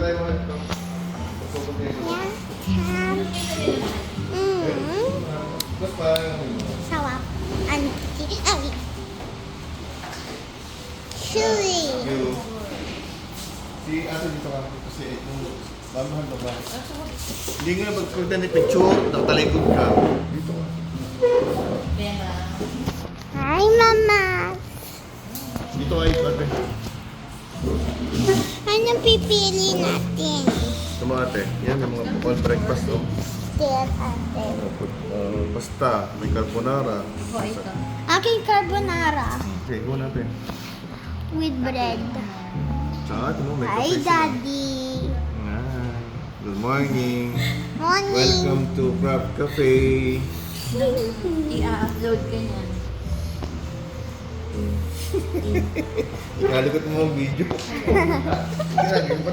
tayo mga ito. Pagpapag kayo. Tapos pa. Sarap. Auntie. Ay. Chewy. You. Si ate dito ka. Kasi yung mamahan ba ba? Hindi nga magpunta ni picture. Nakalikod ka. Dito ka. Hi, Mama. Dito kayo ate. Anong pipili natin? Ito mga ate. Yan yung mga all breakfast. Oh. Still ate. Pasta. May carbonara. Aking carbonara Okay, go natin. with bread. Tsaka ito mo, may Hi, kape sila. Daddy. Ah, good morning. Morning. Welcome to Crab Cafe. I-upload ka niyan. Ikalikot mo ang video. Ginagawa pa